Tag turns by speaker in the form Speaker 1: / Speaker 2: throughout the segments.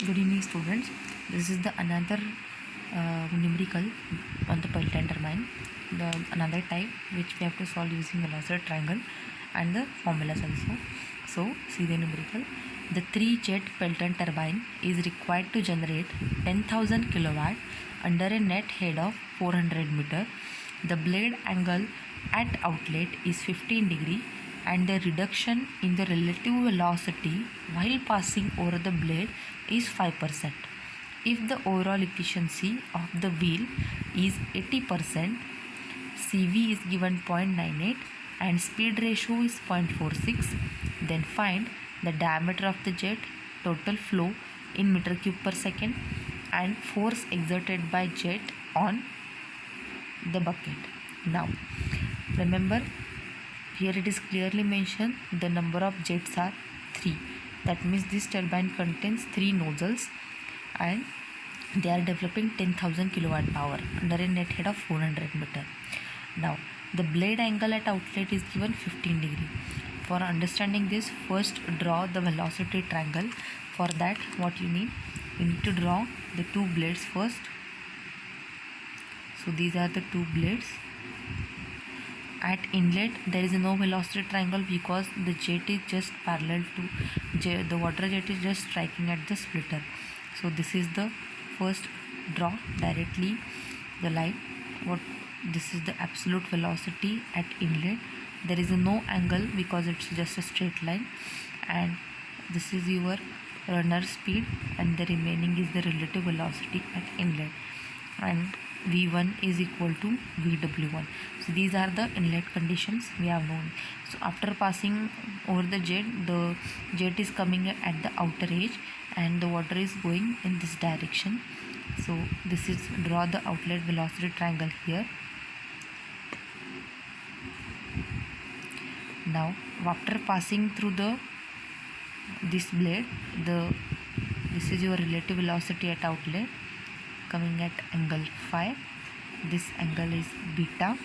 Speaker 1: Good evening, students. This is the another numerical on the Pelton turbine, the another type which we have to solve using velocity triangle and the formulas also. So, see the numerical. The 3-jet Pelton turbine is required to generate 10,000 kilowatt under a net head of 400 meter. The blade angle at outlet is 15 degree and the reduction in the relative velocity while passing over the blade is 5%. If the overall efficiency of the wheel is 80%, CV is given 0.98 and speed ratio is 0.46, then find the diameter of the jet, total flow in meter cube per second and force exerted by jet on the bucket. Now remember, here it is clearly mentioned the number of jets are 3. That means this turbine contains 3 nozzles and they are developing 10,000 kilowatt power under a net head of 400 meter. Now the blade angle at outlet is given 15 degree. For understanding this, first draw the velocity triangle. For that, what you need to draw the 2 blades first. So these are the 2 blades. At inlet there is no velocity triangle because the jet is just parallel to the water jet is just striking at the splitter. So this is the first draw directly the line. This is the absolute velocity at inlet. There is no angle because it's just a straight line, and this is your runner speed and the remaining is the relative velocity at inlet, and V1 is equal to VW1. So these are the inlet conditions we have known. So after passing over the jet is coming at the outer edge and the water is going in this direction. So this is draw the outlet velocity triangle here. Now after passing through this blade, this is your relative velocity at outlet coming at angle phi. This angle is beta.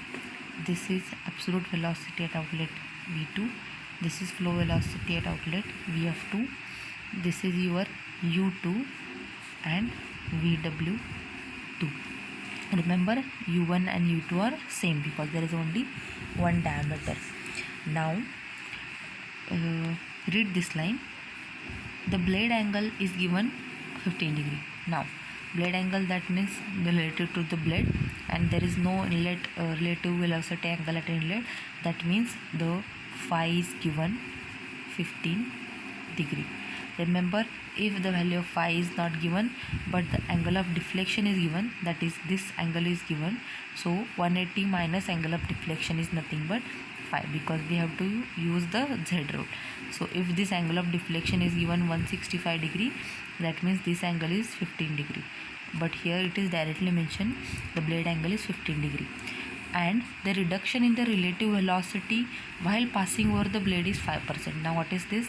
Speaker 1: This is absolute velocity at outlet V2. This is flow velocity at outlet Vf2. This is your U2 and VW2. Remember, U1 and U2 are same because there is only one diameter. Now read this line. The blade angle is given 15 degree. Now blade angle, that means relative to the blade, and there is no inlet relative velocity angle at inlet. That means the phi is given 15 degree. Remember, if the value of phi is not given but the angle of deflection is given, that is this angle is given, so 180 minus angle of deflection is nothing but phi, because we have to use the Z rule. So if this angle of deflection is given 165 degree, that means this angle is 15 degree, but here it is directly mentioned the blade angle is 15 degree, and the reduction in the relative velocity while passing over the blade is 5%. Now what is this?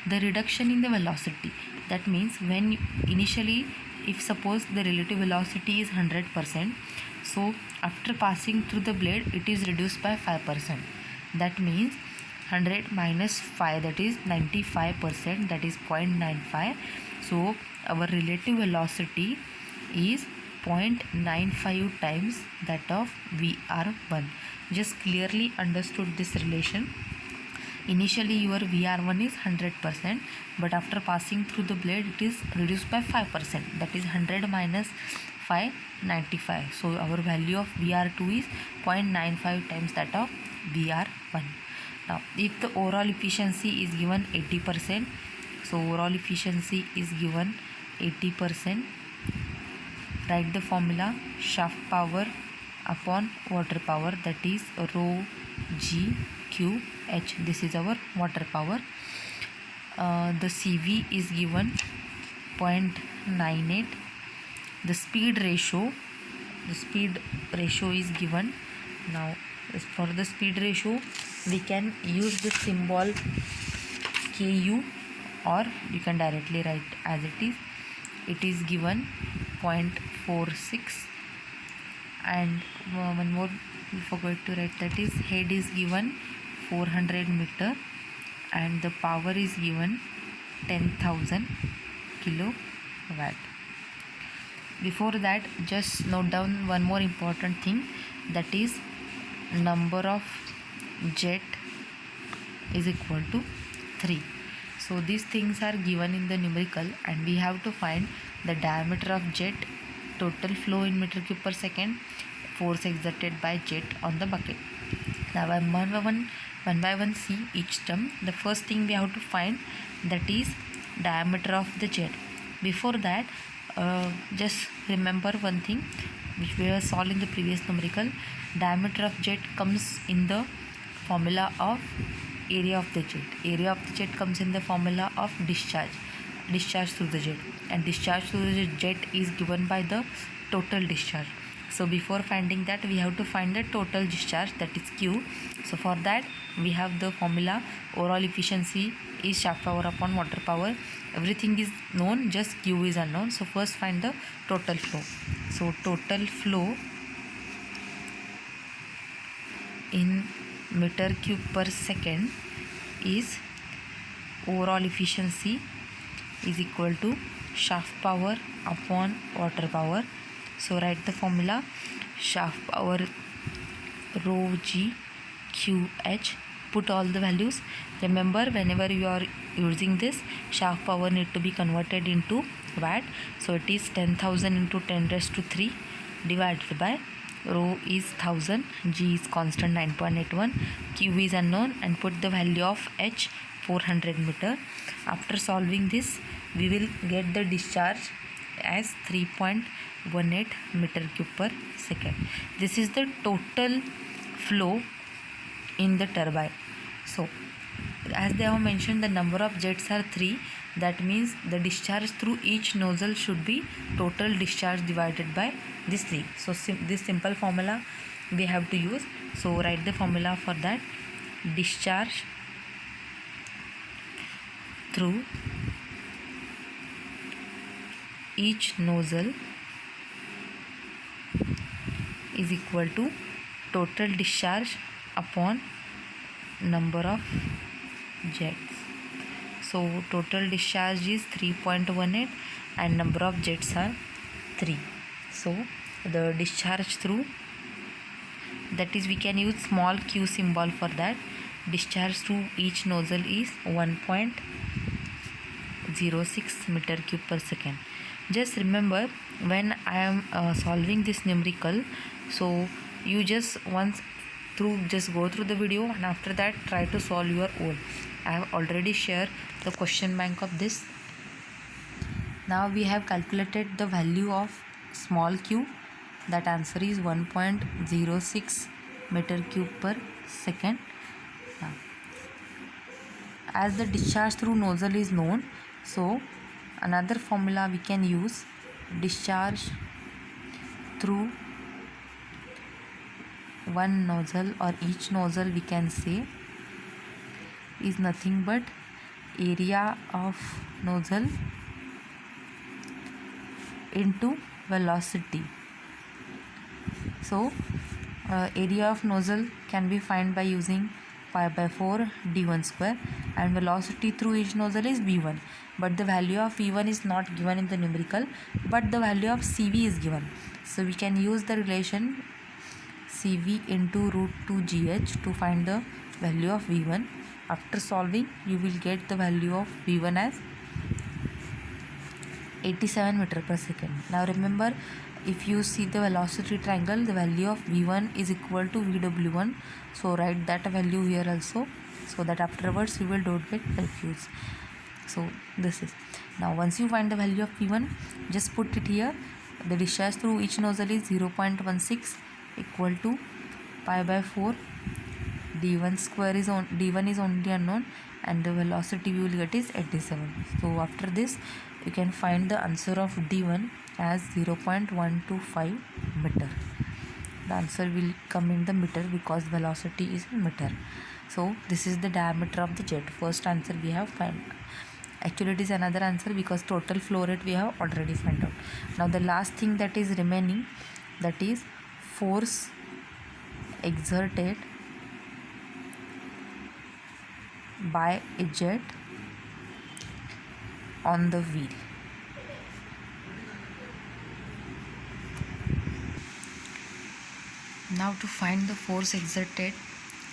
Speaker 1: The reduction in the velocity, that means when initially, if suppose the relative velocity is 100%, so after passing through the blade it is reduced by 5%. That means 100 minus 5, that is 95%, that is 0.95. So our relative velocity is 0.95 times that of VR1. Just clearly understood this relation. Initially your VR1 is 100%, but after passing through the blade it is reduced by 5%, that is 100 minus 5, 95. So our value of VR2 is 0.95 times that of VR1. Now if the overall efficiency is given 80%, so overall efficiency is given 80%, write the formula shaft power upon water power, that is rho g q h. This is our water power. The CV is given 0.98. The speed ratio is given. Now for the speed ratio we can use the symbol KU, or you can directly write as it is. It is given 0.46, and one more we forgot to write, that is head is given 400 meter and the power is given 10,000 kilo watt. Before that, just note down one more important thing, that is number of jet is equal to 3. So these things are given in the numerical, and we have to find the diameter of jet, total flow in meter cube per second, force exerted by jet on the bucket. Now one by one see each term. The first thing we have to find, that is diameter of the jet. Before that, just remember one thing which we have solved in the previous numerical. Diameter of jet comes in the formula of area of the jet. Area of the jet comes in the formula of discharge through the jet, and discharge through the jet is given by the total discharge. So before finding that, we have to find the total discharge, that is Q. So for that, we have the formula. Overall efficiency is shaft power upon water power. Everything is known, just Q is unknown. So first find the total flow. So total flow in meter cube per second is overall efficiency is equal to shaft power upon water power. So write the formula: shaft power rho g QH. Put all the values. Remember, whenever you are using this, shaft power need to be converted into watt. So it is 10,000 into 10 raised to 3 divided by rho is 1000, g is constant 9.81, q is unknown, and put the value of h 400 meter. After solving this, we will get the discharge as 3.18 meter cube per second. This is the total flow in the turbine. So as they have mentioned, the number of jets are 3. That means the discharge through each nozzle should be total discharge divided by this 3. So this simple formula we have to use. So write the formula for that: discharge through each nozzle is equal to total discharge upon number of jets. So total discharge is 3.18 and number of jets are 3. So the discharge through, that is, we can use small q symbol for that. Discharge through each nozzle is 1.06 meter cube per second. Just remember, when I am solving this numerical, so you just go through the video, and after that try to solve your own. I have already shared the question bank of this. Now we have calculated the value of small q. That answer is 1.06 meter cube per second. Now, as the discharge through nozzle is known, so another formula we can use: discharge through one nozzle, or each nozzle we can say, is nothing but area of nozzle into velocity. So area of nozzle can be found by using pi by 4 d1 square, and velocity through each nozzle is v1, but the value of v1 is not given in the numerical, but the value of cv is given. So we can use the relation cv into root 2 gh to find the value of v1. After solving, you will get the value of v1 as 87 meter per second. Now remember, if you see the velocity triangle, the value of v1 is equal to vw1. So write that value here also, so that afterwards you will don't get confused. So this is, now once you find the value of v1, just put it here. The discharge through each nozzle is 0.16 equal to pi by 4 d1 square is on, d1 is only unknown, and the velocity we will get is 87. So after this, you can find the answer of d1 as 0.125 meter. The answer will come in the meter because velocity is in meter. So this is the diameter of the jet. First answer we have found. Actually it is another answer because total flow rate we have already found out. Now the last thing that is remaining, that is force exerted by a jet on the wheel. Now to find the force exerted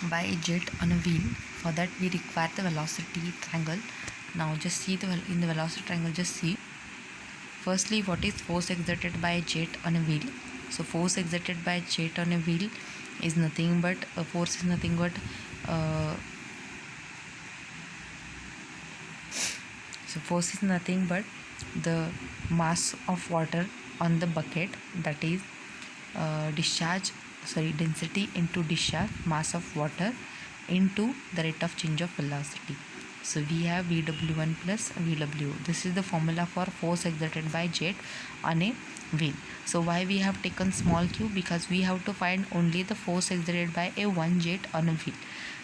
Speaker 1: by a jet on a wheel, for that we require the velocity triangle. Now just see in the velocity triangle, just see firstly what is force exerted by a jet on a wheel. So force exerted by a jet on a wheel is nothing but uh, force is nothing but the mass of water on the bucket, that is density into discharge mass of water into the rate of change of velocity. So we have Vw1 plus Vw. This is the formula for force exerted by jet on a wheel. So why we have taken small q? Because we have to find only the force exerted by a one jet on a wheel.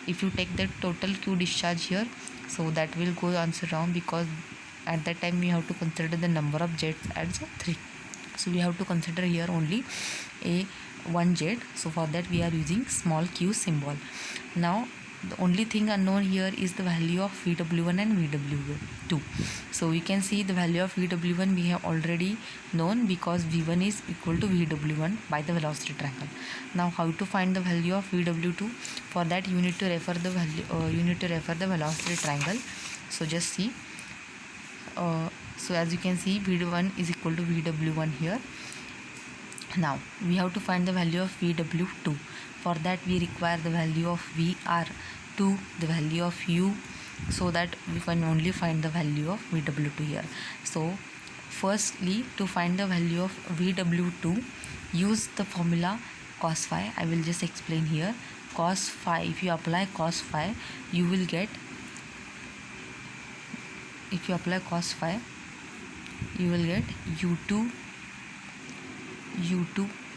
Speaker 1: If you take the total q discharge here, so that will go answer wrong, because at that time we have to consider the number of jets as 3. So we have to consider here only a one jet. So for that we are using small q symbol. Now the only thing unknown here is the value of Vw1 and Vw2. So you can see the value of Vw1 we have already known, because V1 is equal to Vw1 by the velocity triangle. Now how to find the value of Vw2? For that you need to refer the velocity triangle. So just see. So as you can see, V1 is equal to Vw1 here. Now we have to find the value of Vw2. For that we require the value of Vr2, the value of u, so that we can only find the value of Vw2 here. So firstly, to find the value of Vw2, use the formula cos phi. I will just explain here. Cos phi, if you apply cos phi, you will get, if you apply cos phi, you will get u2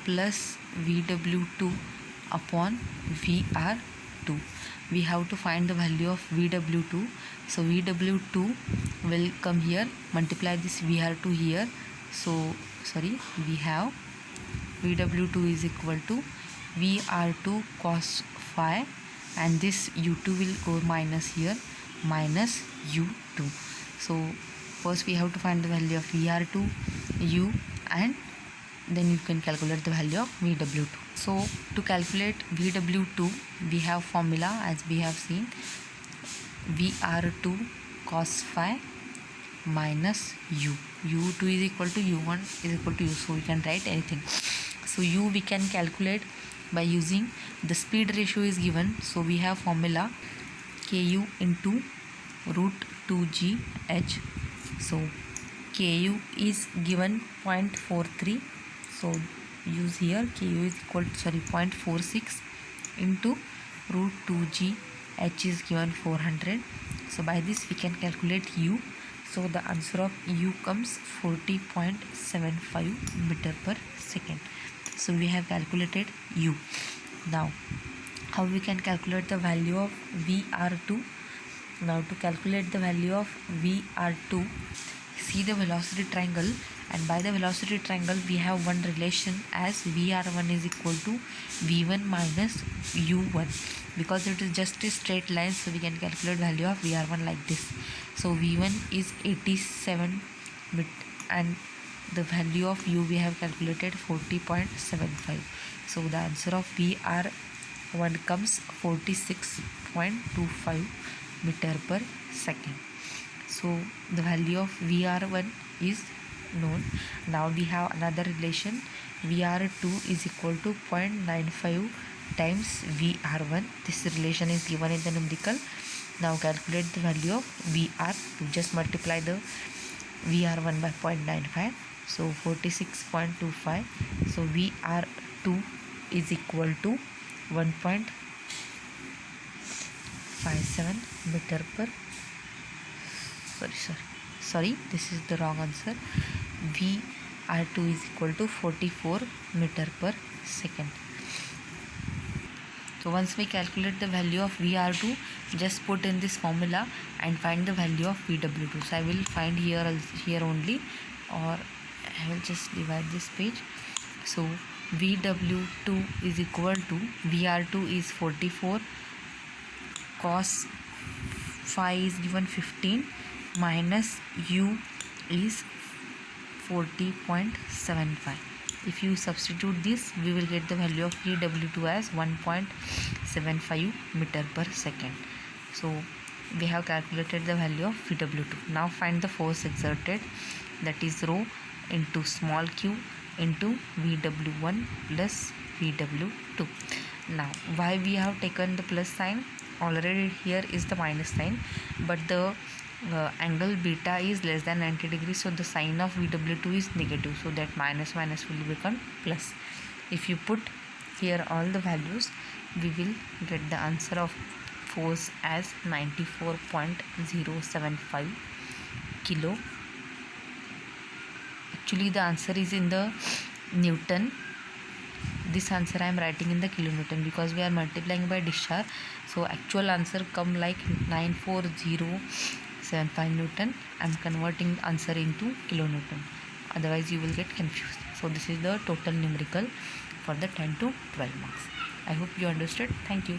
Speaker 1: plus Vw2 upon Vr2. We have to find the value of Vw2. So Vw2 will come here, multiply this Vr2 here. So we have Vw2 is equal to Vr2 cos phi, and this u2 will go minus here, minus u2. So first we have to find the value of Vr2, u, and then you can calculate the value of Vw2. So to calculate Vw2, we have formula as we have seen, Vr2 cos phi minus u. u2 is equal to u1 is equal to u. So we can write anything. So u we can calculate by using the speed ratio is given. So we have formula ku into root 2g h. So ku is given 0.43. So use here ku is equal to 0.46 into root 2g h is given 400. So by this we can calculate u. So the answer of u comes 40.75 meter per second. So we have calculated u. Now how we can calculate the value of Vr2? Now to calculate the value of Vr2, see the velocity triangle, and by the velocity triangle we have one relation as Vr1 is equal to V1 minus U1. Because it is just a straight line, so we can calculate value of Vr1 like this. So V1 is 87 and the value of u we have calculated 40.75. So the answer of Vr1 comes 46.25 meter per second. So the value of Vr1 is known. Now we have another relation, Vr2 is equal to 0.95 times Vr1. This relation is given in the numerical. Now calculate the value of Vr2. Just multiply the Vr1 by 0.95. So 46.25. So Vr2 is equal to 1.57 meter per, sorry, this is the wrong answer. Vr2 is equal to 44 meter per second. So once we calculate the value of Vr2, just put in this formula and find the value of Vw2. So I will find here only, or I will just divide this page. So Vw2 is equal to, Vr2 is 44, cos phi is given 15, minus u is 40.75. If you substitute this, we will get the value of VW2 as 1.75 meter per second. So we have calculated the value of VW2. Now find the force exerted, that is rho into small q into VW1 plus VW2. Now why we have taken the plus sign? Already here is the minus sign, but the angle beta is less than 90 degrees, so the sign of VW2 is negative, so that minus minus will become plus. If you put here all the values, we will get the answer of force as 94.075 kilo. Actually the answer is in the Newton. This answer I am writing in the kilonewton because we are multiplying by discharge, so actual answer come like 94075 Newton. I am converting answer into kilonewton, otherwise you will get confused. So this is the total numerical for the 10 to 12 marks. I hope you understood. Thank you.